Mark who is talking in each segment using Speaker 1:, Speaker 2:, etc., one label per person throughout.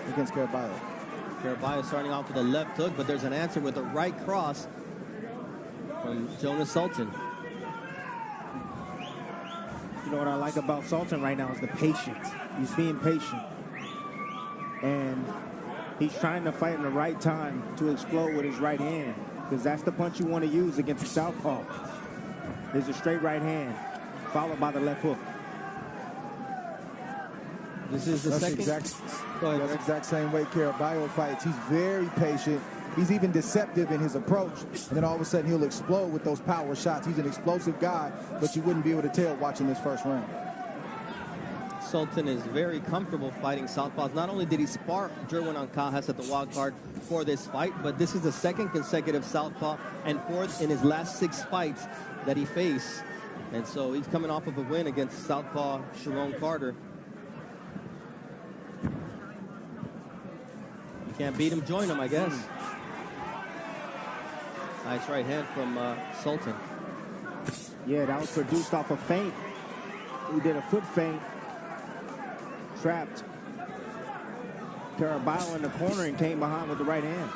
Speaker 1: against Caraballo.
Speaker 2: Caraballo starting off with a left hook, but there's an answer with a right cross from Jonas Sultan.
Speaker 3: You know what I like about Sultan right now is the patience. He's being patient. And he's trying to fight in the right time to explode with his right hand, because that's the punch you want to use against the southpaw. There's a straight right hand, followed by the left hook.
Speaker 2: This is the second.
Speaker 1: That's the exact same way Caraballo fights. He's very patient. He's even deceptive in his approach. And then all of a sudden he'll explode with those power shots. He's an explosive guy, but you wouldn't be able to tell watching this first round.
Speaker 2: Sultan is very comfortable fighting southpaws. Not only did he spar Jerwin Ancajas at the wild card for this fight, but this is the second consecutive southpaw and fourth in his last 6 fights that he faced. And so he's coming off of a win against southpaw Sharon Carter. You can't beat him, join him, I guess. Nice right hand from Sultan.
Speaker 3: Yeah, that was produced off a feint. He did a foot feint. Trapped Caraballo in the corner and came behind with the right hand.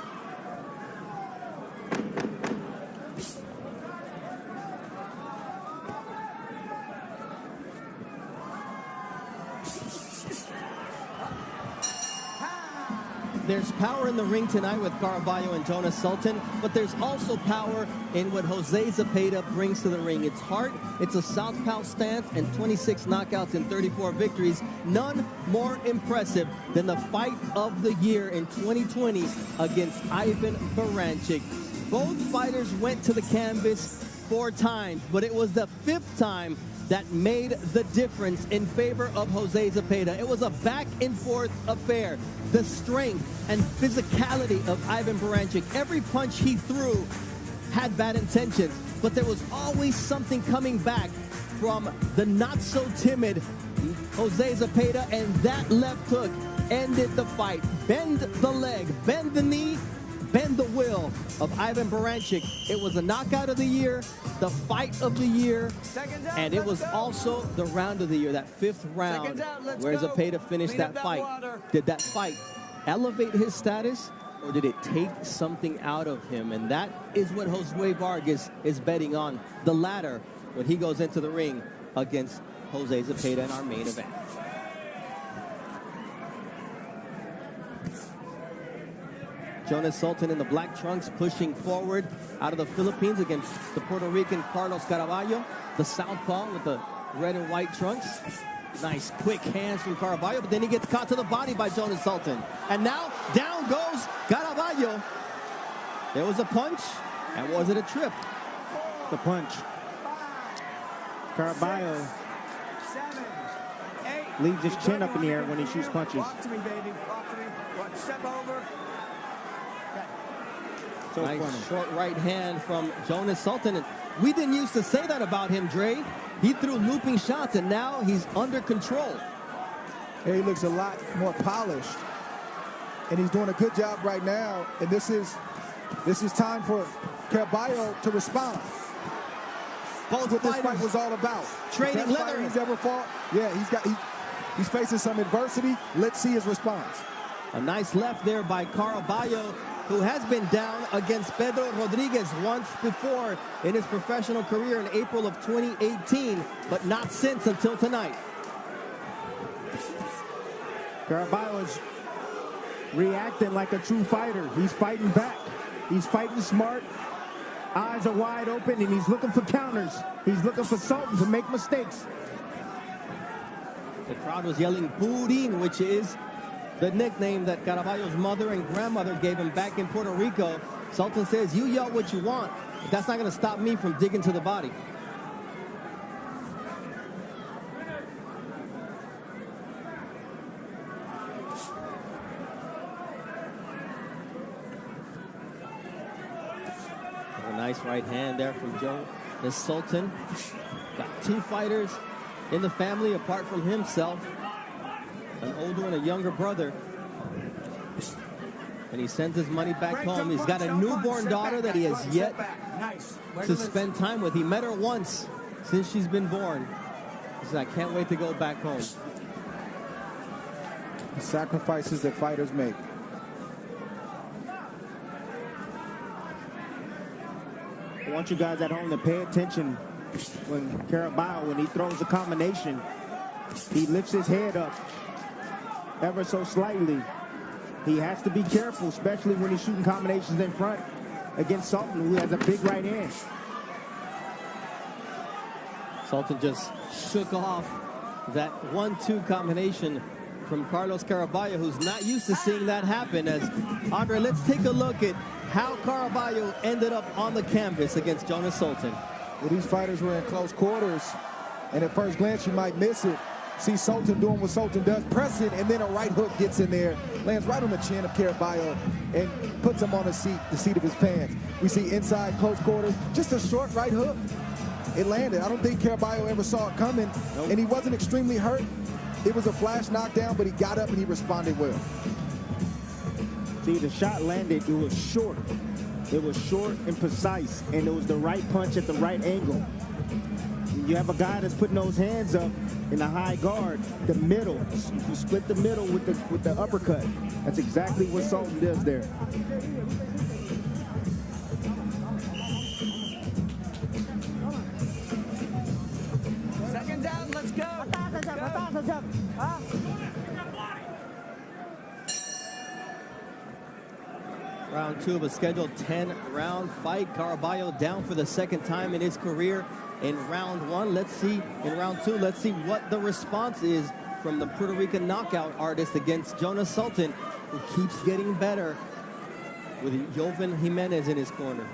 Speaker 2: There's power in the ring tonight with Caraballo and Jonas Sultan, but there's also power in what Jose Zepeda brings to the ring. It's heart, it's a southpaw stance, and 26 knockouts and 34 victories. None more impressive than the fight of the year in 2020 against Ivan Baranchyk. Both fighters went to the canvas 4 times, but it was the 5th time that made the difference in favor of Jose Zepeda. It was a back-and-forth affair. The strength and physicality of Ivan Baranchyk, every punch he threw had bad intentions, but there was always something coming back from the not-so-timid Jose Zepeda, and that left hook ended the fight. Bend the leg, bend the knee, bend the will of Ivan Baranchyk. It was a knockout of the year, the fight of the year, and it was also the round of the year, that 5th round where Zepeda finished that fight. Did that fight elevate his status, or did it take something out of him? And that is what Josue Vargas is betting on, the latter, when he goes into the ring against Jose Zepeda in our main event. Jonas Sultan in the black trunks pushing forward out of the Philippines against the Puerto Rican Carlos Caraballo, the southpaw with the red and white trunks. Nice quick hands from Caraballo, but then he gets caught to the body by Jonas Sultan. And now down goes Caraballo. There was a punch, and was it a trip?
Speaker 3: The punch. Caraballo leaves his chin up in the air when he shoots punches.
Speaker 4: Walk to me, baby. Walk to me. Step over.
Speaker 3: So
Speaker 2: nice
Speaker 3: funny.
Speaker 2: Short right hand from Jonas Sultan. And we didn't used to say that about him, Dre. He threw looping shots, and now he's under control.
Speaker 1: Yeah, he looks a lot more polished, and he's doing a good job right now. And this is time for Caraballo to respond.
Speaker 2: Both
Speaker 1: what this
Speaker 2: fighters
Speaker 1: fight was all about.
Speaker 2: trading
Speaker 1: The best
Speaker 2: leather.
Speaker 1: fighter he's ever fought. Yeah, he's facing some adversity. Let's see his response.
Speaker 2: A nice left there by Caraballo, who has been down against Pedro Rodriguez once before in his professional career in April of 2018, but not since until tonight.
Speaker 3: Caraballo is reacting like a true fighter. He's fighting back. He's fighting smart. Eyes are wide open, and he's looking for counters. He's looking for Sultan to make mistakes.
Speaker 2: The crowd was yelling Purin, which is the nickname that Caraballo's mother and grandmother gave him back in Puerto Rico. Sultan says, you yell what you want, but that's not going to stop me from digging to the body. A nice right hand there from Jonas Sultan. Got 2 fighters in the family apart from himself. An older and a younger brother. And he sends his money back home. He's got a newborn daughter that he has yet to spend time with. He met her once since she's been born. He said, I can't wait to go back home.
Speaker 1: The sacrifices that fighters make.
Speaker 3: I want you guys at home to pay attention when Caraballo, when he throws a combination, he lifts his head up ever so slightly. He has to be careful, especially when he's shooting combinations in front against Sultan, who has a big right hand.
Speaker 2: Sultan just shook off that 1-2 combination from Carlos Caraballo, who's not used to seeing that happen. As Andre, let's take a look at how Caraballo ended up on the canvas against Jonas Sultan.
Speaker 1: Well, these fighters were in close quarters, and at first glance you might miss it. See Sultan doing what Sultan does, press it, and then a right hook gets in there, lands right on the chin of Caraballo, and puts him on the seat of his pants. We see inside close quarters, just a short right hook. It landed. I don't think Caraballo ever saw it coming, and he wasn't extremely hurt. It was a flash knockdown, but he got up and he responded well.
Speaker 3: See, the shot landed. It was short. It was short and precise, and it was the right punch at the right angle. You have a guy that's putting those hands up in a high guard, the middle. If you split the middle with the uppercut, that's exactly what Sultan does there.
Speaker 4: Second down, let's go.
Speaker 2: Round 2 of a scheduled 10-round fight. Caraballo down for the second time in his career in round 1. Let's see, in round 2, let's see what the response is from the Puerto Rican knockout artist against Jonas Sultan, who keeps getting better with Jovan Jimenez in his corner.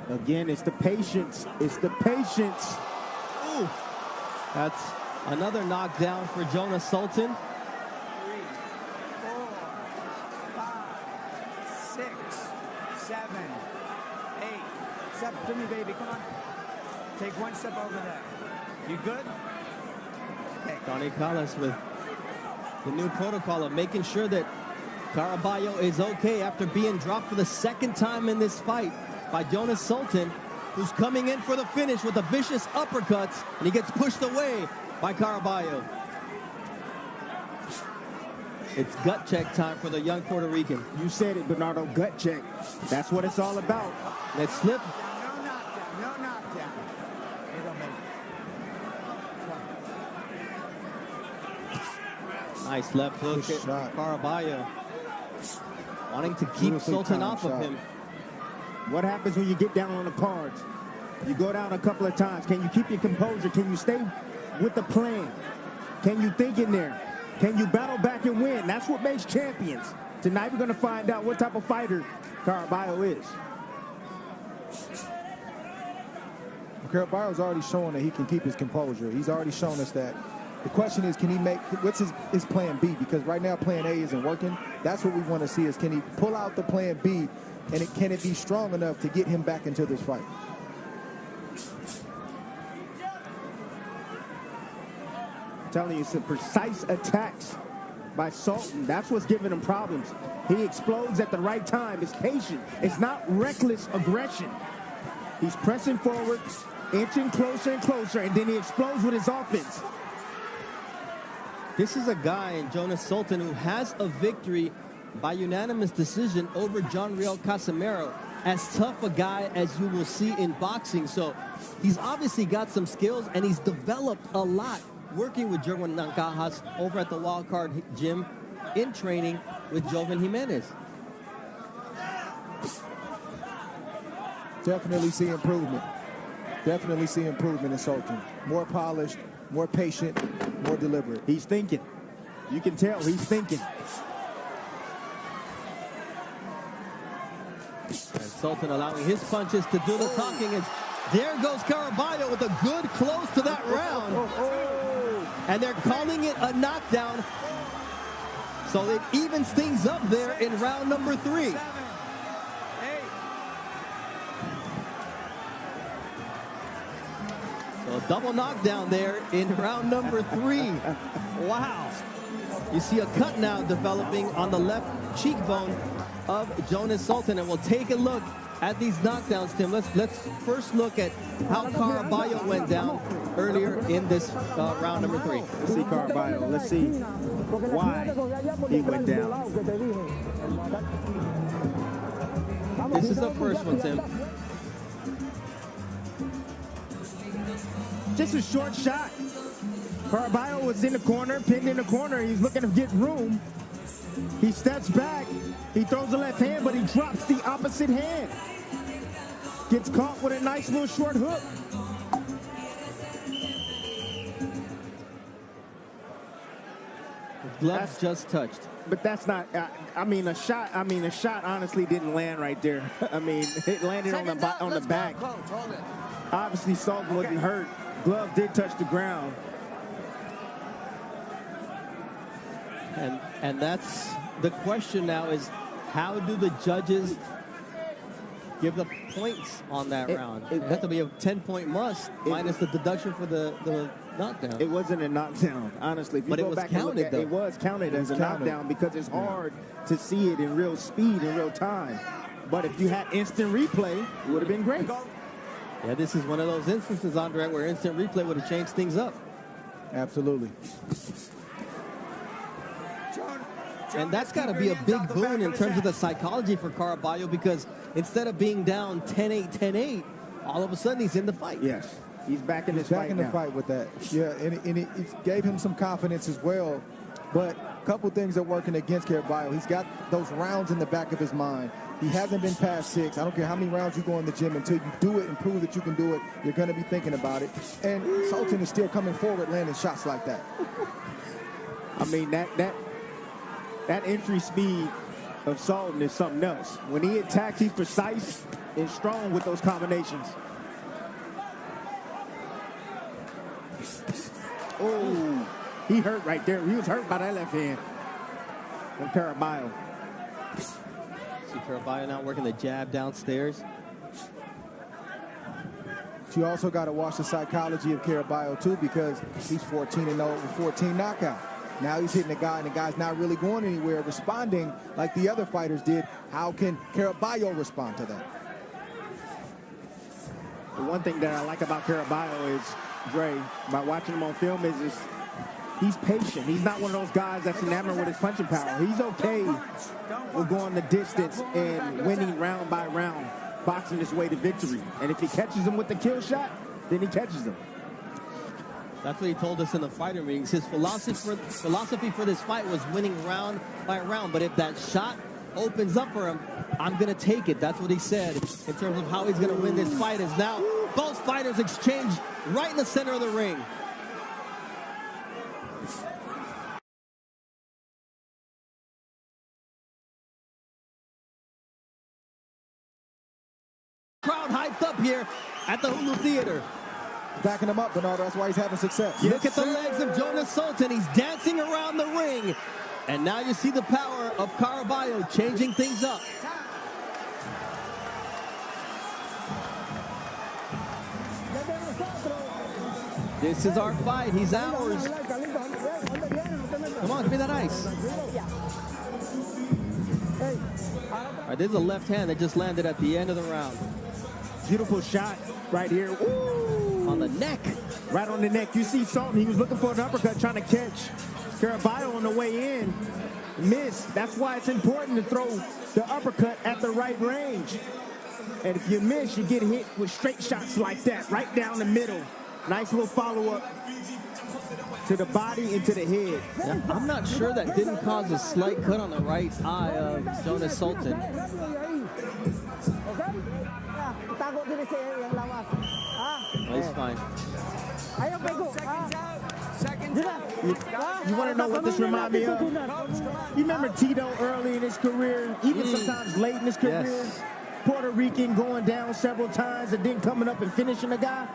Speaker 3: Again, it's the patience. It's the patience.
Speaker 2: Ooh, that's another knockdown for Jonas Sultan.
Speaker 4: 3, 4, 5, 6, 7, 8. Step to me, baby. Come on. Take one step over there. You good? Okay.
Speaker 2: Donnie Callis with the new protocol of making sure that Caraballo is okay after being dropped for the second time in this fight by Jonas Sultan, who's coming in for the finish with the vicious uppercuts, and he gets pushed away by Caraballo. It's gut check time for the young Puerto Rican.
Speaker 3: You said it, Bernardo, gut check. That's what it's all about.
Speaker 2: Let's slip.
Speaker 4: No knockdown. No knockdown. Here you go, baby.
Speaker 2: Nice left hook
Speaker 1: Good
Speaker 2: at
Speaker 1: shot.
Speaker 2: Caraballo, wanting to keep
Speaker 1: Beautifully
Speaker 2: Sultan
Speaker 1: timed
Speaker 2: off of
Speaker 1: shot.
Speaker 2: him.
Speaker 3: What happens when you get down on the cards? You go down a couple of times. Can you keep your composure? Can you stay with the plan? Can you think in there? Can you battle back and win? That's what makes champions. Tonight we're going to find out what type of fighter Caraballo is.
Speaker 1: Caraballo's already shown that he can keep his composure. He's already shown us that. The question is, can he make, what's his plan B? Because right now plan A isn't working. That's what we want to see, is can he pull out the plan B, and can it be strong enough to get him back into this fight?
Speaker 3: I'm telling you, it's the precise attacks by Sultan. That's what's giving him problems. He explodes at the right time. It's patient. It's not reckless aggression. He's pressing forward, inching closer and closer, and then he explodes with his offense.
Speaker 2: This is a guy in Jonas Sultan who has a victory by unanimous decision over John Riel Casimero. As tough a guy as you will see in boxing. So he's obviously got some skills, and he's developed a lot working with Jerwin Nancajas over at the Wildcard Gym in training with Jovan Jimenez.
Speaker 1: Definitely see improvement. Definitely see improvement in Sultan. More polished, more patient, more deliberate.
Speaker 3: He's thinking. You can tell he's thinking.
Speaker 2: And Sultan allowing his punches to do the talking. And there goes Caraballo with a good close to that round. And they're calling it a knockdown. So it evens things up there in round number 3.
Speaker 4: 7, 8.
Speaker 2: So a double knockdown there in round number 3. Wow. You see a cut now developing on the left cheekbone of Jonas Sultan, and we'll take a look at these knockdowns, Tim, let's first look at how Caraballo went down earlier in this round number 3.
Speaker 3: Let's see Caraballo. Let's see why he went down.
Speaker 2: This is the first one, Tim.
Speaker 3: Just a short shot. Caraballo was in the corner, pinned in the corner. He's looking to get room. He steps back. He throws the left hand, but he drops the opposite hand. Gets caught with a nice little short hook.
Speaker 2: Gloves just touched.
Speaker 3: But that's not, I mean, a shot honestly didn't land right there. I mean, it landed on the back. Obviously, Sultan wasn't hurt. Glove did touch the ground.
Speaker 2: And that's the question now is, how do the judges give the points on that round? It has to be a 10-point must, minus the deduction for the knockdown.
Speaker 3: It wasn't a knockdown, honestly. If you go back and look at it, it was counted as a knockdown because it's hard to see it in real speed, in real time. But if you had instant replay, it would have been great.
Speaker 2: Yeah, this is one of those instances, Andre, where instant replay would have changed things up.
Speaker 1: Absolutely.
Speaker 2: And that's got to be a big boon in terms of the psychology for Caraballo, because instead of being down 10-8, 10-8, all of a sudden he's in the fight.
Speaker 3: Yes, he's back in this
Speaker 1: fight.
Speaker 3: Back
Speaker 1: in the fight with that. Yeah, and it gave him some confidence as well. But a couple things are working against Caraballo. He's got those rounds in the back of his mind. He hasn't been past 6. I don't care how many rounds you go in the gym, until you do it and prove that you can do it, you're going to be thinking about it. And Sultan is still coming forward, landing shots like that.
Speaker 3: I mean, that entry speed of Sultan is something else. When he attacks, he's precise and strong with those combinations. Oh, he hurt right there. He was hurt by that left hand from Caraballo.
Speaker 2: See Caraballo now working the jab downstairs.
Speaker 1: You also got to watch the psychology of Caraballo, too, because he's 14-0 with 14 knockouts. Now he's hitting the guy, and the guy's not really going anywhere, responding like the other fighters did. How can Caraballo respond to that?
Speaker 3: The one thing that I like about Caraballo is, Dre, by watching him on film, is he's patient. He's not one of those guys that's enamored with his punching power. He's okay with going the distance and winning round by round, boxing his way to victory. And if he catches him with the kill shot, then he catches him.
Speaker 2: That's what he told us in the fighter meetings. His philosophy for this fight was winning round by round. But if that shot opens up for him, I'm going to take it. That's what he said in terms of how he's going to win this fight. Is now both fighters exchange right in the center of the ring. Crowd hyped up here at the Hulu Theater.
Speaker 1: Backing him up, Bernardo. That's why he's having success.
Speaker 2: Yes, look at the legs of Jonas Sultan. He's dancing around the ring. And now you see the power of Caraballo changing things up. This is our fight. He's ours. Come on, give me that ice. All right, there's a left hand that just landed at the end of the round.
Speaker 3: Beautiful shot right here. Ooh.
Speaker 2: On the neck.
Speaker 3: Right on the neck. You see Sultan, he was looking for an uppercut, trying to catch Caraballo on the way in. Missed. That's why it's important to throw the uppercut at the right range. And if you miss, you get hit with straight shots like that, right down the middle. Nice little follow-up to the body and to the head.
Speaker 2: Yeah, I'm not sure that didn't cause a slight cut on the right eye of Jonas Sultan. Oh, he's fine.
Speaker 3: You want to know what this reminds me of? You remember Tito early in his career, even sometimes late in his career?
Speaker 2: Yes.
Speaker 3: Puerto Rican going down several times and then coming up and finishing a guy?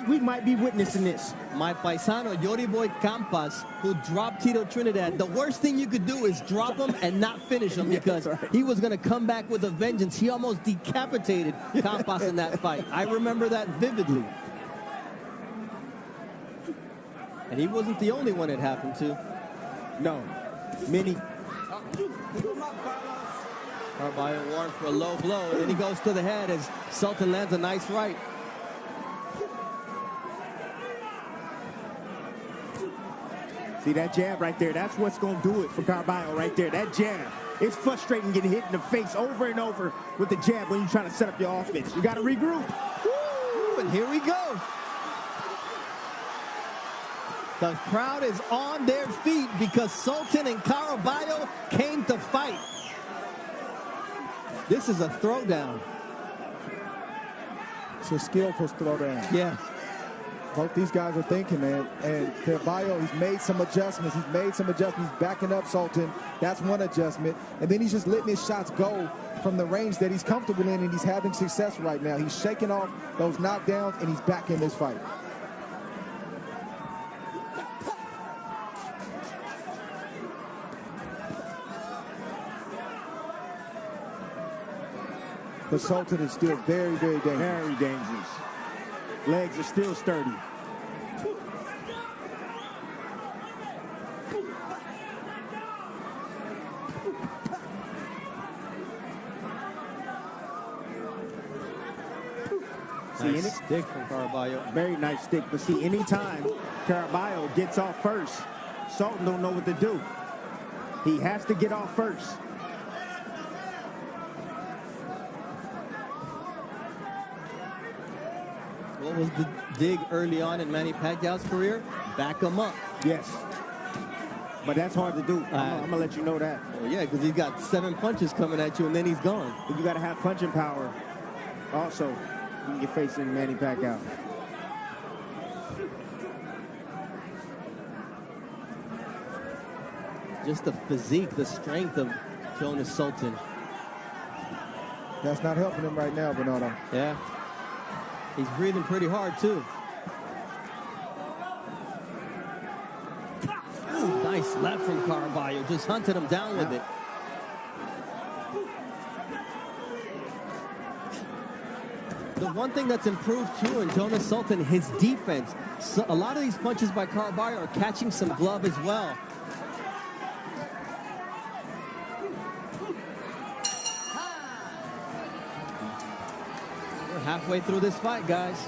Speaker 3: We might be witnessing this.
Speaker 2: My paisano, Yoriboy Campas, who dropped Tito Trinidad. The worst thing you could do is drop him and not finish him, because he was going to come back with a vengeance. He almost decapitated Campas in that fight. I remember that vividly. And he wasn't the only one it happened to.
Speaker 3: No. Many.
Speaker 2: Caraballo warned for a low blow, and then he goes to the head as Sultan lands a nice right.
Speaker 3: See that jab right there? That's what's going to do it for Caraballo right there. That jab. It's frustrating getting hit in the face over and over with the jab when you're trying to set up your offense. You got to regroup.
Speaker 2: Woo, and here we go. The crowd is on their feet because Sultan and Caraballo came to fight. This is a throwdown.
Speaker 1: It's a skillful throwdown.
Speaker 2: Yeah.
Speaker 1: Both these guys are thinking, man. And Caraballo, he's made some adjustments. He's backing up Sultan. That's one adjustment. And then he's just letting his shots go from the range that he's comfortable in, and he's having success right now. He's shaking off those knockdowns, and he's back in this fight. But Sultan is still very, very dangerous.
Speaker 3: Very dangerous. Legs are still sturdy.
Speaker 2: Nice stick from Caraballo.
Speaker 3: Very nice stick. But see, anytime Caraballo gets off first, Sultan don't know what to do. He has to get off first.
Speaker 2: What was the dig early on in Manny Pacquiao's career? Back him up.
Speaker 3: Yes. But that's hard to do. I'm going to let you know that.
Speaker 2: Well, yeah, because he's got 7 punches coming at you, and then he's gone.
Speaker 3: But you got to have punching power also when you're facing Manny Pacquiao.
Speaker 2: Just the physique, the strength of Jonas Sultan.
Speaker 1: That's not helping him right now, Bernardo.
Speaker 2: Yeah. He's breathing pretty hard, too. Ooh, nice left from Caraballo. Just hunted him down with it. The one thing that's improved, too, in Jonas Sultan, his defense. So a lot of these punches by Caraballo are catching some glove as well. We're halfway through this fight, guys.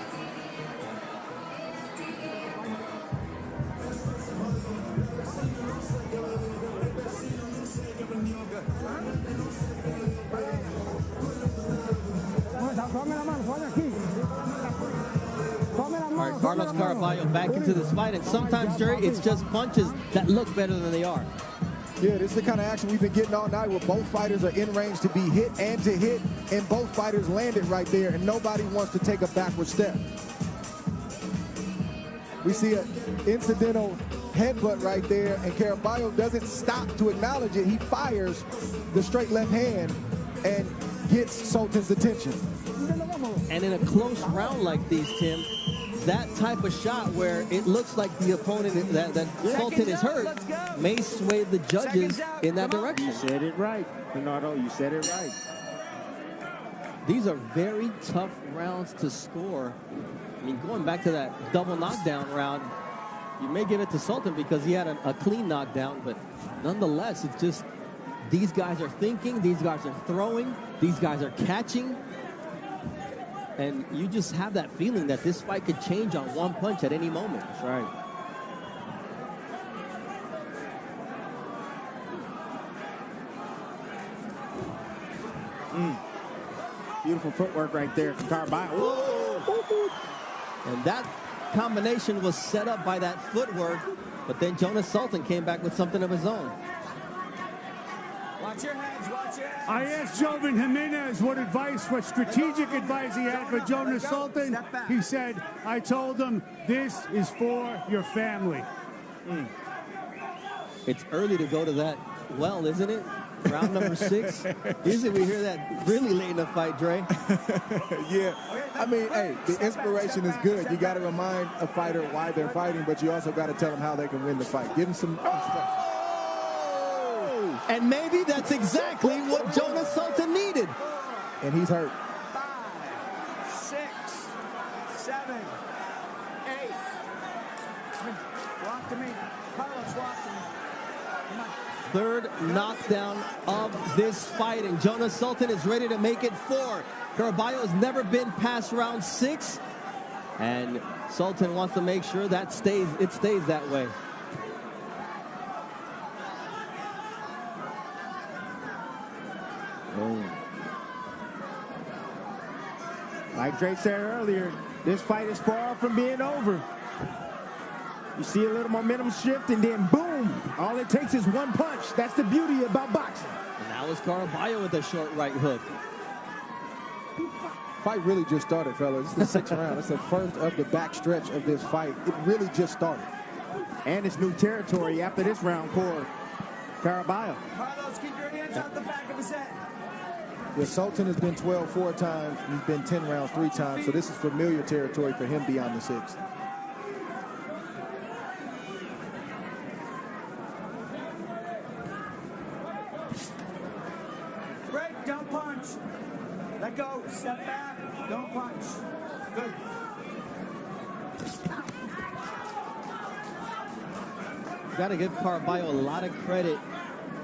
Speaker 2: All right, Carlos Caraballo back into this fight, and sometimes, Jerry, it's just punches that look better than they are.
Speaker 1: Yeah, this is the kind of action we've been getting all night where both fighters are in range to be hit and to hit, and both fighters landed right there, and nobody wants to take a backward step. We see an incidental headbutt right there, and Caraballo doesn't stop to acknowledge it. He fires the straight left hand and gets Sultan's attention.
Speaker 2: And in a close round like these, Tim, that type of shot where it looks like the opponent, that Sultan is hurt, may sway the judges in that direction.
Speaker 3: You said it right, Bernardo. You said it right.
Speaker 2: These are very tough rounds to score. I mean, going back to that double knockdown round, you may give it to Sultan because he had a clean knockdown, but nonetheless, it's just these guys are thinking, these guys are throwing, these guys are catching. And you just have that feeling that this fight could change on one punch at any moment.
Speaker 3: That's right. Beautiful footwork right there from Caraballo.
Speaker 2: And that combination was set up by that footwork, but then Jonas Sultan came back with something of his own.
Speaker 4: Watch your heads, watch your heads.
Speaker 5: I asked Joven Jimenez what strategic advice he had for Jonas Sultan. He said, I told him, this is for your family.
Speaker 2: It's early to go to that well, isn't it? Round number 6. Usually we hear that really late in the fight, Dre.
Speaker 1: Yeah, I mean, hey, the inspiration is good. You got to remind a fighter why they're fighting, but you also got to tell them how they can win the fight. Give them some instruction.
Speaker 2: And maybe that's exactly what Jonas Sultan needed.
Speaker 1: And he's hurt.
Speaker 4: 5, 6, 7, 8. Walk to me. Carlos, walk to me. Come on.
Speaker 2: third knockdown of this fight, and Jonas Sultan is ready to make it 4. Caraballo has never been past round 6, and Sultan wants to make sure that stays that way.
Speaker 3: Like Dre said earlier, this fight is far from being over. You see a little momentum shift, and then boom, all it takes is one punch. That's the beauty about boxing.
Speaker 2: And that was Caraballo with a short right hook.
Speaker 1: Fight really just started, fellas. It's the sixth round. It's the first of the back stretch of this fight. It really just started.
Speaker 3: And it's new territory after this round for Caraballo.
Speaker 4: Carlos, keep your hands out the back of his head.
Speaker 1: Yeah, Sultan has been 12 4 times. He's been 10 rounds 3 times. So this is familiar territory for him beyond the 6th.
Speaker 4: Break, don't punch. Let go, step back, don't punch. Good.
Speaker 2: Got to give Caraballo a lot of credit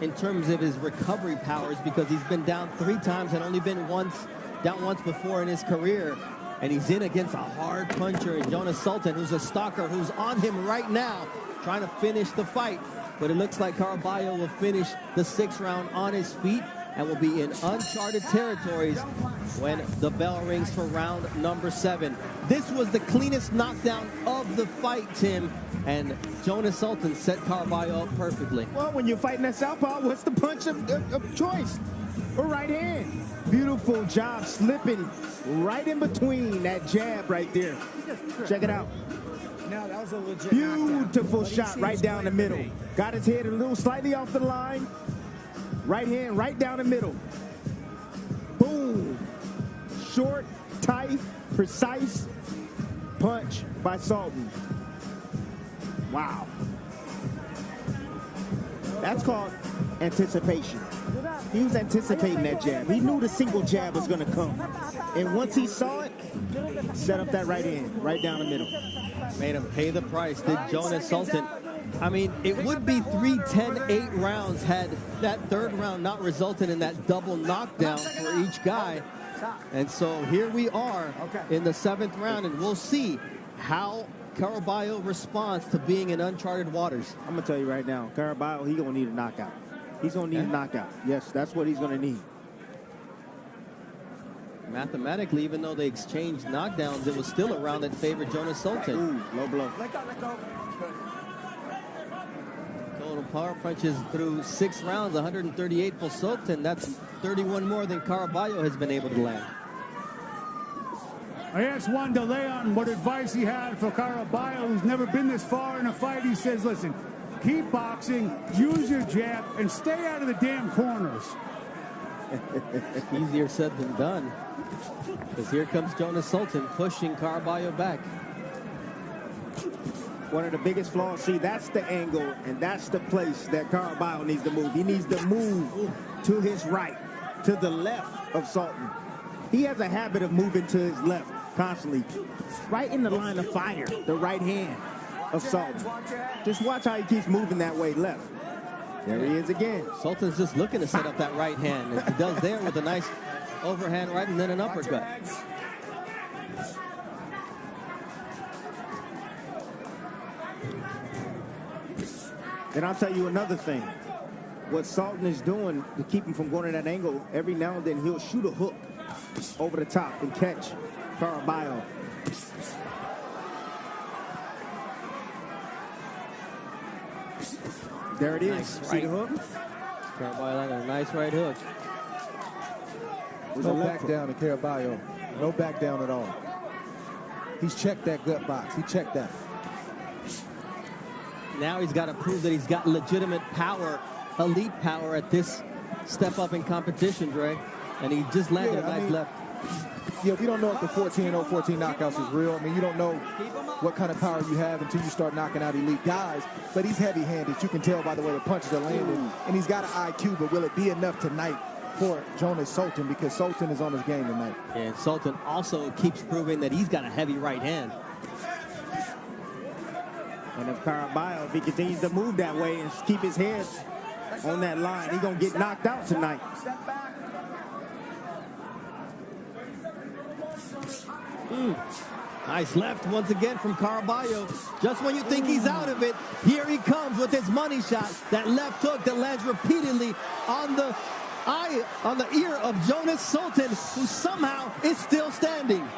Speaker 2: in terms of his recovery powers, because he's been down 3 times and only been down once before in his career. And he's in against a hard puncher in Jonas Sultan, who's a stalker, who's on him right now, trying to finish the fight. But it looks like Caraballo will finish the 6th round on his feet and will be in uncharted territories when the bell rings for round number 7. This was the cleanest knockdown of the fight, Tim, and Jonas Sultan set Caraballo up perfectly.
Speaker 3: Well, when you're fighting that southpaw, what's the punch of choice? A right hand. Beautiful job slipping right in between that jab right there. Check it out.
Speaker 4: No, that was a legit
Speaker 3: Beautiful
Speaker 4: knockdown.
Speaker 3: shot right down the middle. Got his head a little slightly off the line. Right hand right down the middle. Boom. Short, tight, precise punch by Sultan. Wow. That's called anticipation. He was anticipating that jab. He knew the single jab was going to come. And once he saw it, set up that right hand, right down the middle.
Speaker 2: Made him pay the price, did Jonas Sultan. I mean, it would be 3-10-8 rounds had that 3rd round not resulted in that double knockdown for each guy. And so here we are in the 7th round, and we'll see how Caraballo responds to being in uncharted waters.
Speaker 3: I'm going to tell you right now, Caraballo, he's going to need a knockout. He's going to need a knockout. Yes, that's what he's going to need.
Speaker 2: Mathematically, even though they exchanged knockdowns, it was still a round that favored Jonas Sultan.
Speaker 3: Ooh, low blow.
Speaker 4: Let go. Good.
Speaker 2: Total power punches through 6 rounds, 138 for Sultan. That's 31 more than Caraballo has been able to land.
Speaker 5: I asked Juan de Leon what advice he had for Caraballo, who's never been this far in a fight. He says, listen, keep boxing, use your jab, and stay out of the damn corners.
Speaker 2: Easier said than done, because here comes Jonas Sultan pushing Caraballo back.
Speaker 3: One of the biggest flaws, see, that's the angle, and that's the place that Caraballo needs to move. He needs to move to his right, to the left of Sultan. He has a habit of moving to his left constantly. Right in the line of fire, the right hand of Sultan. Just watch how he keeps moving that way left. There he is again.
Speaker 2: Sultan's just looking to set up that right hand, as he does there with a nice overhand right and then an uppercut.
Speaker 3: And I'll tell you another thing. What Sultan is doing to keep him from going to that angle, every now and then he'll shoot a hook over the top and catch Caraballo. There it is.
Speaker 2: Nice
Speaker 3: See the hook?
Speaker 2: Caraballo landed a nice right hook.
Speaker 1: No back down to Caraballo. No back down at all. He's checked that gut box. He checked that.
Speaker 2: Now he's got to prove that he's got legitimate power, elite power at this step up in competition, Dre. And he just landed a nice left.
Speaker 1: Yeah, we don't know if the 14-0, 14 knockouts is real. I mean, you don't know what kind of power you have until you start knocking out elite guys. But he's heavy-handed. You can tell by the way the punches are landing. And he's got an IQ, but will it be enough tonight for Jonas Sultan? Because Sultan is on his game tonight.
Speaker 2: And Sultan also keeps proving that he's got a heavy right hand.
Speaker 3: And if Caraballo, if he continues to move that way and keep his head on that line. He's going to get knocked out tonight.
Speaker 4: Step back.
Speaker 2: Nice left once again from Caraballo. Just when you think he's out of it, here he comes with his money shot. That left hook that lands repeatedly on the ear of Jonas Sultan, who somehow is still standing.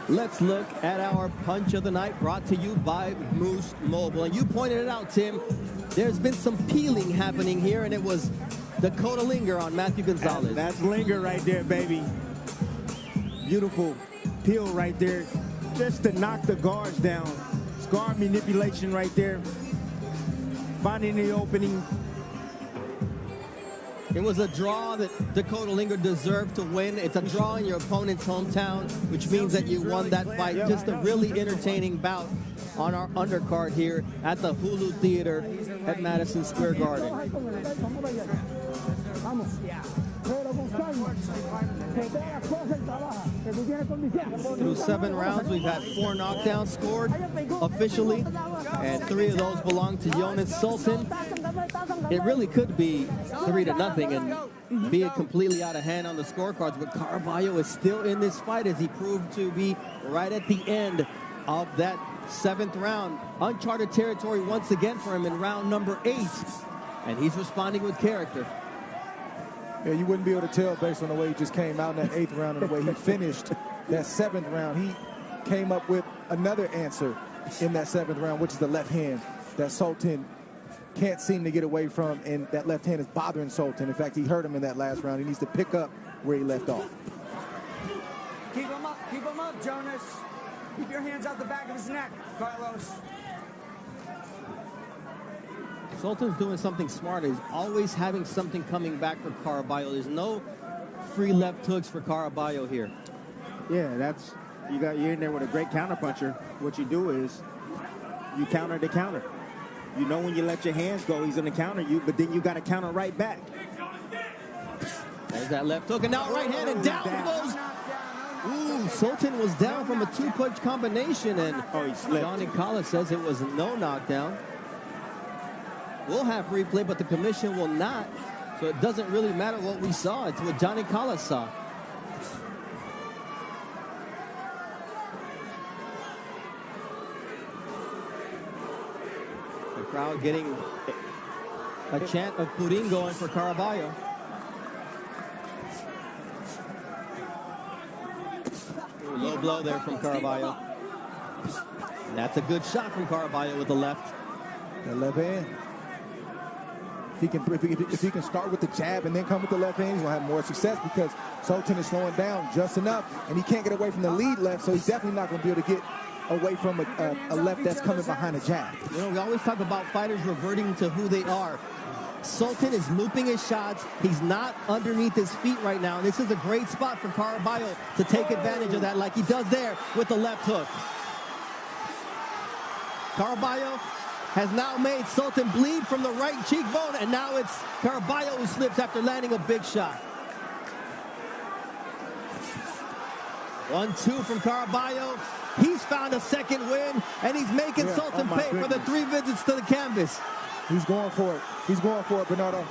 Speaker 2: Let's look at our punch of the night, brought to you by Moose Mobile. And you pointed it out, Tim. There's been some peeling happening here, and it was Dakota Linger on Matthew Gonzalez.
Speaker 3: That's Linger right there, baby. Beautiful peel right there, just to knock the guards down. Guard manipulation right there. Finding the opening.
Speaker 2: It was a draw that Dakota Linger deserved to win. It's a draw in your opponent's hometown, which means that you won that fight. Just a really entertaining bout on our undercard here at the Hulu Theater at Madison Square Garden. Through 7 rounds, we've had 4 knockdowns scored officially, and 3 of those belong to Jonas Sultan. It really could be 3-0 and be it completely out of hand on the scorecards, but Caraballo is still in this fight, as he proved to be right at the end of that 7th round. Uncharted territory once again for him in round number 8, and he's responding with character.
Speaker 1: Yeah, you wouldn't be able to tell based on the way he just came out in that 8th round and the way he finished that 7th round. He came up with another answer in that 7th round, which is the left hand that Sultan can't seem to get away from, and that left hand is bothering Sultan. In fact, he hurt him in that last round. He needs to pick up where he left off.
Speaker 4: Keep him up, Jonas. Keep your hands out the back of his neck, Carlos.
Speaker 2: Sultan's doing something smart. He's always having something coming back for Caraballo. There's no free left hooks for Caraballo here.
Speaker 3: Yeah, that's, you're in there with a great counterpuncher. What you do is you counter the counter. You know when you let your hands go, he's going to counter you, but then you got to counter right back.
Speaker 2: There's that left hook, and now right hand, and down goes. Ooh, Sultan was down from a 2-punch combination, and
Speaker 3: he slipped.
Speaker 2: Johnny Collis says it was no knockdown. We'll have replay, but the commission will not, so it doesn't really matter what we saw. It's what Johnny Collis saw. The crowd getting a chant of Purin going for Caraballo. Ooh, low blow there from Caraballo. And that's a good shot from Caraballo with the left.
Speaker 1: That left hand. If he can start with the jab and then come with the left hand, he's going to have more success, because Sultan is slowing down just enough, and he can't get away from the lead left, so he's definitely not going to be able to get away from a left that's coming behind a jab.
Speaker 2: You know, we always talk about fighters reverting to who they are. Sultan is looping his shots. He's not underneath his feet right now. And this is a great spot for Caraballo to take advantage of that, like he does there with the left hook. Caraballo has now made Sultan bleed from the right cheekbone, and now it's Caraballo who slips after landing a big shot. 1-2 from Caraballo. He's found a second win, and he's making Sultan pay for the 3 visits to the canvas.
Speaker 1: He's going for it. He's going for it, Bernardo.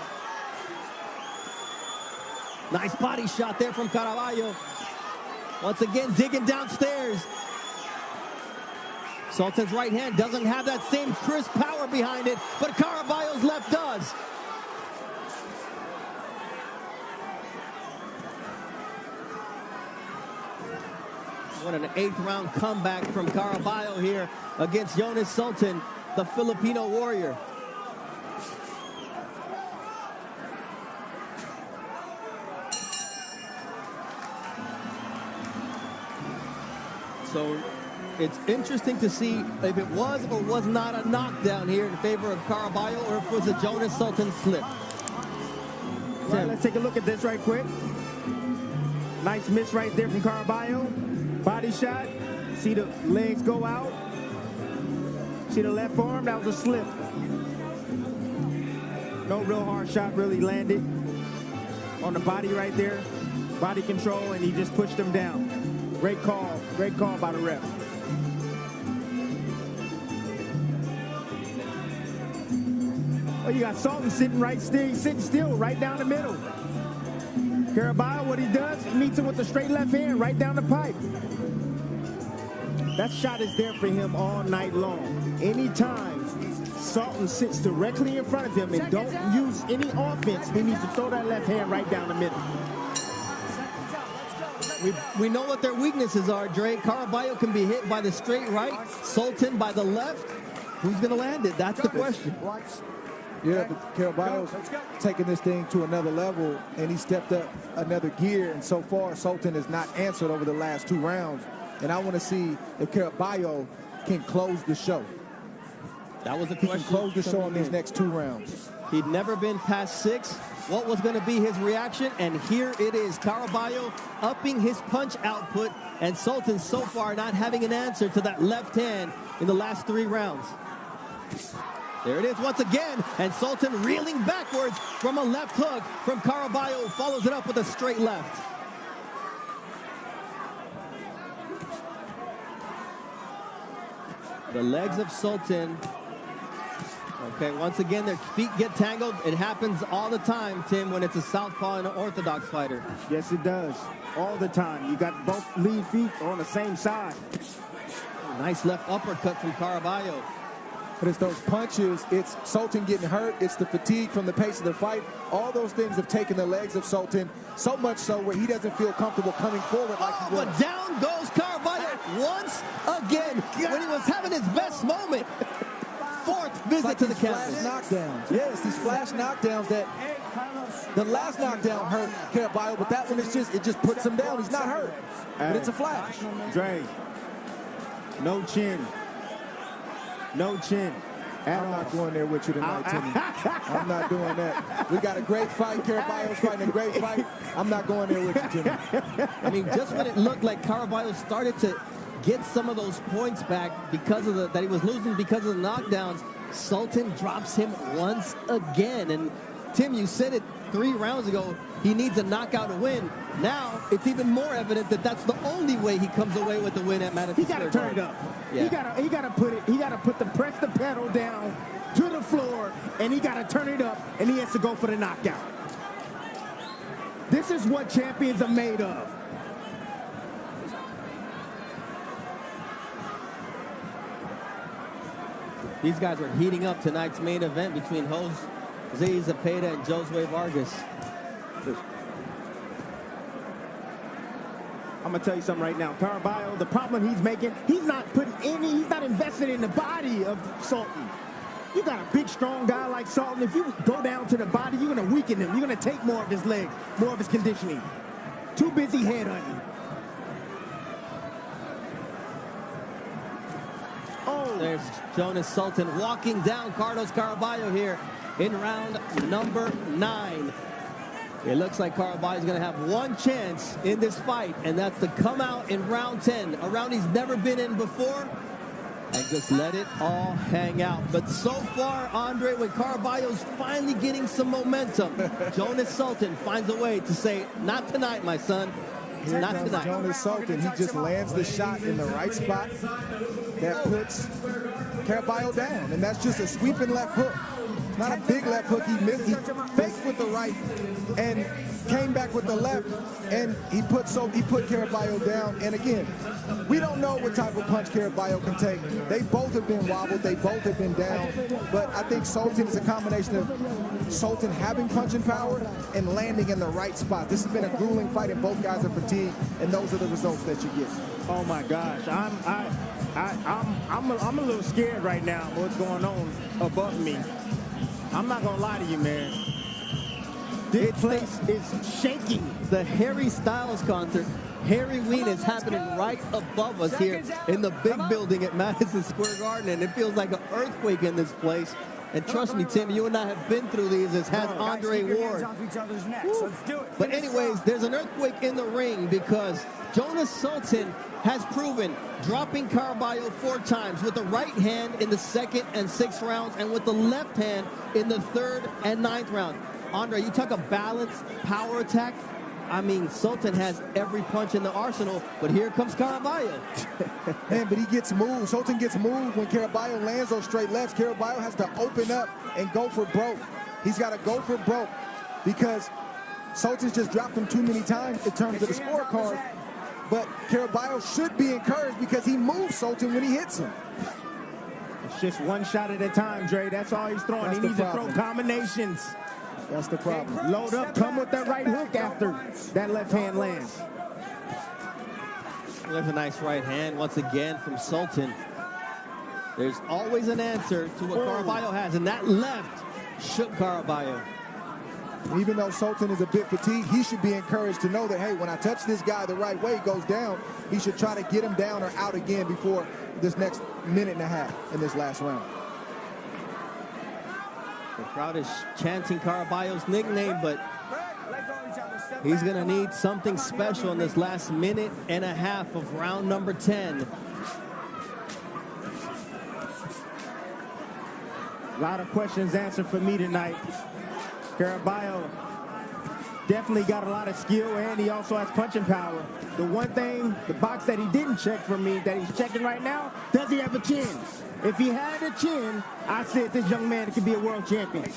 Speaker 2: Nice body shot there from Caraballo. Once again, digging downstairs. Sultan's right hand doesn't have that same crisp power behind it, but Caraballo's left does. What an 8th round comeback from Caraballo here against Jonas Sultan, the Filipino warrior. So it's interesting to see if it was or was not a knockdown here in favor of Caraballo, or if it was a Jonas Sultan slip.
Speaker 3: Right, let's take a look at this right quick. Nice miss right there from Caraballo. Body shot. See the legs go out. See the left arm? That was a slip. No real hard shot really landed on the body right there. Body control, and he just pushed him down. Great call by the ref. Oh, you got Sultan sitting still right down the middle. Caraballo, what he does, he meets him with the straight left hand right down the pipe. That shot is there for him all night long. Anytime Sultan sits directly in front of him and don't use any offense, he needs to throw that left hand right down the middle.
Speaker 2: We know what their weaknesses are, Dre. Caraballo can be hit by the straight right, Sultan by the left. Who's going to land it? That's the question.
Speaker 1: Yeah, but Caraballo's taking this thing to another level, and he stepped up another gear, and so far Sultan has not answered over the last 2 rounds. And I want to see if Caraballo can close the show.
Speaker 2: That was a
Speaker 1: He
Speaker 2: question.
Speaker 1: can close the show in these next 2 rounds.
Speaker 2: He'd never been past 6. What was going to be his reaction? And here it is. Caraballo upping his punch output, and Sultan so far not having an answer to that left hand in the last 3 rounds. There it is once again, and Sultan reeling backwards from a left hook from Caraballo, follows it up with a straight left. The legs of Sultan. Okay, once again, their feet get tangled. It happens all the time, Tim, when it's a southpaw and an orthodox fighter.
Speaker 3: Yes, it does. All the time. You got both lead feet on the same side.
Speaker 2: Nice left uppercut from Caraballo.
Speaker 1: But it's those punches, it's Sultan getting hurt, it's the fatigue from the pace of the fight. All those things have taken the legs of Sultan, so much so where he doesn't feel comfortable coming forward like he was.
Speaker 2: But down goes Caraballo once again when he was having his best moment. 4th visit to the canvas.
Speaker 1: Flash knockdowns. Yes, these flash knockdowns that the last knockdown hurt Caraballo, but that one is it just puts him down. He's not hurt, but it's a flash.
Speaker 3: Dre, no chin. No chin.
Speaker 1: I'm not going there with you tonight, Timmy. I'm not doing that. We got a great fight. Caraballo's fighting a great fight. I'm not going there with you, Timmy.
Speaker 2: I mean, just when it looked like Caraballo started to get some of those points back because of that he was losing because of the knockdowns, Sultan drops him once again. And Tim, you said it 3 rounds ago, he needs a knockout to win. Now it's even more evident that that's the only way he comes away with the win at Madison.
Speaker 3: He got to turn it up. Yeah. He got to press the pedal down to the floor, and he got to turn it up, and he has to go for the knockout. This is what champions are made of.
Speaker 2: These guys are heating up tonight's main event between Jose Zepeda and Josue Vargas.
Speaker 3: I'm gonna tell you something right now. Caraballo, the problem he's making, he's not invested in the body of Sultan. You got a big, strong guy like Sultan. If you go down to the body, you're gonna weaken him. You're gonna take more of his legs, more of his conditioning. Too busy headhunting. Oh,
Speaker 2: there's Jonas Sultan walking down Carlos Caraballo here in round number 9. It looks like Caraballo is going to have one chance in this fight, and that's to come out in round 10, a round he's never been in before, and just let it all hang out. But so far, Andre, when Caraballo's finally getting some momentum, Jonas Sultan finds a way to say, not tonight, my son. Not tonight.
Speaker 1: Jonas Sultan, he just lands the shot in the right spot that puts Caraballo down, and that's just a sweeping left hook. Not a big left hook. He missed. He faked with the right and came back with the left, and he put Caraballo down. And again, we don't know what type of punch Caraballo can take. They both have been wobbled. They both have been down. But I think Sultan is a combination of Sultan having punching power and landing in the right spot. This has been a grueling fight, and both guys are fatigued, and those are the results that you get.
Speaker 3: Oh my gosh, I'm a little scared right now. What's going on above me? I'm not gonna lie to you, man. This place is shaking.
Speaker 2: The Harry Styles concert, Harry Ween, is happening right above us here in the big building at Madison Square Garden, and it feels like an earthquake in this place. And trust me, Tim, you and I have been through these, as has Andre Ward.
Speaker 4: Let's do it.
Speaker 2: But anyways, there's an earthquake in the ring because Jonas Sultan has proven dropping Caraballo 4 times with the right hand in the 2nd and 6th rounds and with the left hand in the 3rd and 9th round. Andre, you talk a balanced power attack. I mean, Sultan has every punch in the arsenal, but here comes Caraballo.
Speaker 1: Man, but he gets moved. Sultan gets moved when Caraballo lands those straight lefts. Caraballo has to open up and go for broke. He's got to go for broke because Sultan's just dropped him too many times in terms of the scorecard. But Caraballo should be encouraged because he moves Sultan when he hits him.
Speaker 3: It's just one shot at a time, Dre. That's all he's throwing. He needs to throw combinations.
Speaker 1: That's the problem.
Speaker 3: Load up, come with that right hook after that left hand lands.
Speaker 2: There's a nice right hand once again from Sultan. There's always an answer to what Caraballo has, and that left shook Caraballo.
Speaker 1: Even though Sultan is a bit fatigued, he should be encouraged to know that, hey, when I touch this guy the right way, he goes down, he should try to get him down or out again before this next minute and a half in this last round.
Speaker 2: The crowd is chanting Caraballo's nickname, but he's going to need something special in this last minute and a half of round number 10.
Speaker 3: A lot of questions answered for me tonight. Caraballo definitely got a lot of skill, and he also has punching power. The one thing, the box that he didn't check for me, that he's checking right now, does he have a chin? If he had a chin, I said this young man could be a world champion.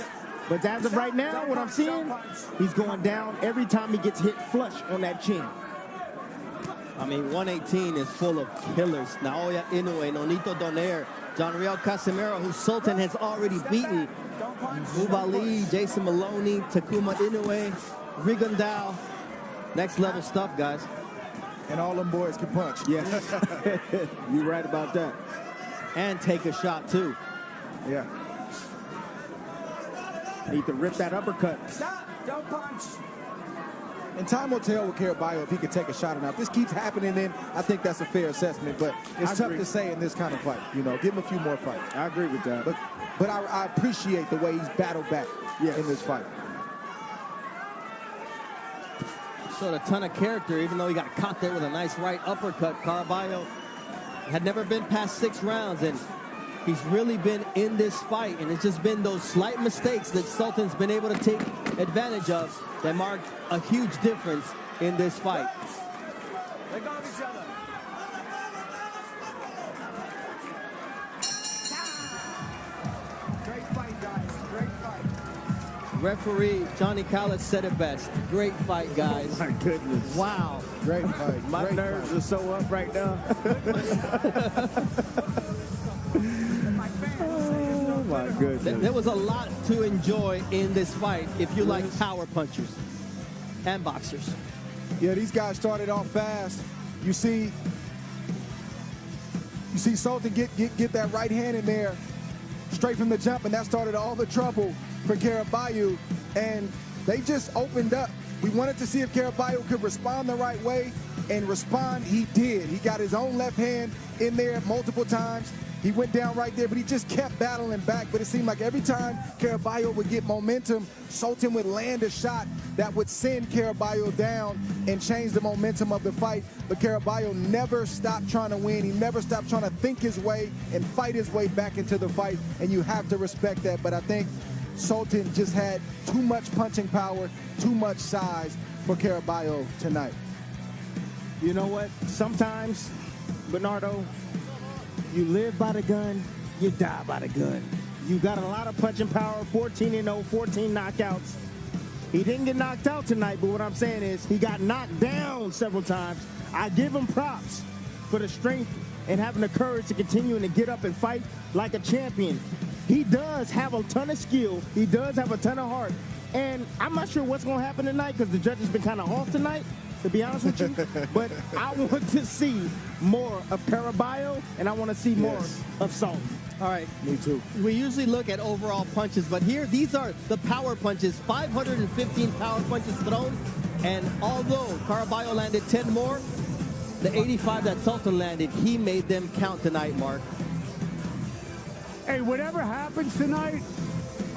Speaker 3: But as of right now, what I'm seeing, he's going down every time he gets hit flush on that chin.
Speaker 2: I mean, 118 is full of killers. Naoya Inoue, Nonito Donaire, John Riel Casimero, who Sultan has already beaten. Ubali, Jason Maloney, Takuma Inoue, Rigondao. Next level stuff, guys.
Speaker 1: And all them boys can punch.
Speaker 3: Yes. You're right about that.
Speaker 2: And take a shot, too.
Speaker 1: Yeah.
Speaker 3: Need to rip that uppercut.
Speaker 4: Stop! Don't punch!
Speaker 1: And time will tell with Caraballo if he could take a shot or not. If this keeps happening, then I think that's a fair assessment. But it's tough to say in this kind of fight. You know, give him a few more fights.
Speaker 3: I agree with that.
Speaker 1: But I appreciate the way he's battled back in this fight.
Speaker 2: Showed a ton of character, even though he got caught there with a nice right uppercut. Caraballo had never been past 6 rounds, and he's really been in this fight. And it's just been those slight mistakes that Sultan's been able to take advantage of that marked a huge difference in this fight.
Speaker 4: Let go of each other. Great fight, guys. Great fight.
Speaker 2: Referee Johnny Collins said it best. Great fight, guys.
Speaker 3: Oh my goodness.
Speaker 2: Wow.
Speaker 1: Great fight.
Speaker 3: My
Speaker 1: Great
Speaker 3: nerves
Speaker 1: fight.
Speaker 3: are so up right now. Oh my goodness.
Speaker 2: There was a lot to enjoy in this fight if you like power punchers and boxers.
Speaker 1: Yeah, these guys started off fast. You see Sultan get that right hand in there straight from the jump, and that started all the trouble for Caraballo, and they just opened up. We wanted to see if Caraballo could respond the right way, and respond he did. He got his own left hand in there multiple times. He went down right there, but he just kept battling back. But it seemed like every time Caraballo would get momentum, Sultan would land a shot that would send Caraballo down and change the momentum of the fight. But Caraballo never stopped trying to win. He never stopped trying to think his way and fight his way back into the fight, and you have to respect that. But I think Sultan just had too much punching power, too much size for Caraballo tonight.
Speaker 3: You know what? Sometimes, Bernardo, you live by the gun, you die by the gun. You got a lot of punching power, 14-0, 14 knockouts. He didn't get knocked out tonight, but what I'm saying is he got knocked down several times. I give him props for the strength and having the courage to continue and to get up and fight like a champion. He does have a ton of skill. He does have a ton of heart. And I'm not sure what's going to happen tonight because the judge has been kind of off tonight, to be honest with you. But I want to see more of Caraballo, and I want to see more of Sultan.
Speaker 2: All right.
Speaker 1: Me too.
Speaker 2: We usually look at overall punches, but here, these are the power punches. 515 power punches thrown. And although Caraballo landed 10 more, the 85 that Sultan landed, he made them count tonight, Mark.
Speaker 5: Hey, whatever happens tonight,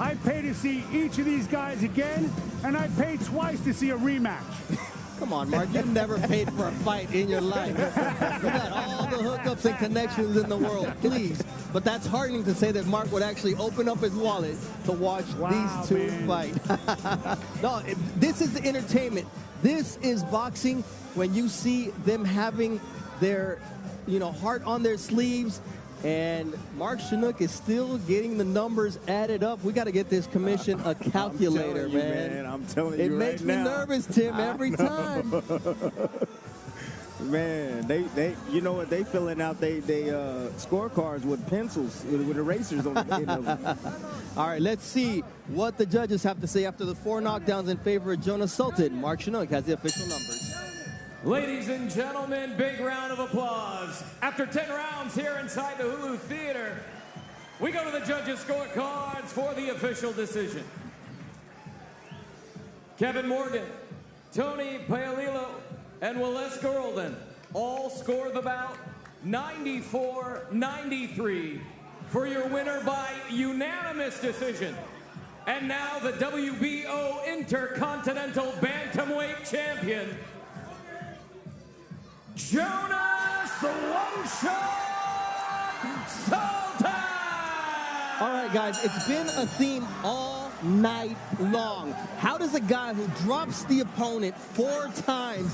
Speaker 5: I pay to see each of these guys again, and I pay twice to see a rematch.
Speaker 2: Come on, Mark. You've never paid for a fight in your life. You got all the hookups and connections in the world. Please. But that's heartening to say that Mark would actually open up his wallet to watch these two fight. No, this is the entertainment. This is boxing when you see them having their, heart on their sleeves. And Mark Chinook is still getting the numbers added up. We got to get this commission a calculator, man.
Speaker 3: I'm telling you
Speaker 2: It makes me nervous, Tim, every time.
Speaker 3: Man, they you know what, they filling out they scorecards with pencils, with erasers on the end of them.
Speaker 2: All right, let's see what the judges have to say after the 4 knockdowns in favor of Jonas Sultan. Mark Chinook has the official numbers.
Speaker 6: Ladies and gentlemen, big round of applause. After 10 rounds here inside the Hulu Theater, we go to the judges' scorecards for the official decision. Kevin Morgan, Tony Paolillo, and Wales Geralden all score the bout 94-93 for your winner by unanimous decision. And now the WBO Intercontinental Bantamweight Champion, Jonas Sultan!
Speaker 2: All right, guys, it's been a theme all night long. How does a guy who drops the opponent 4 times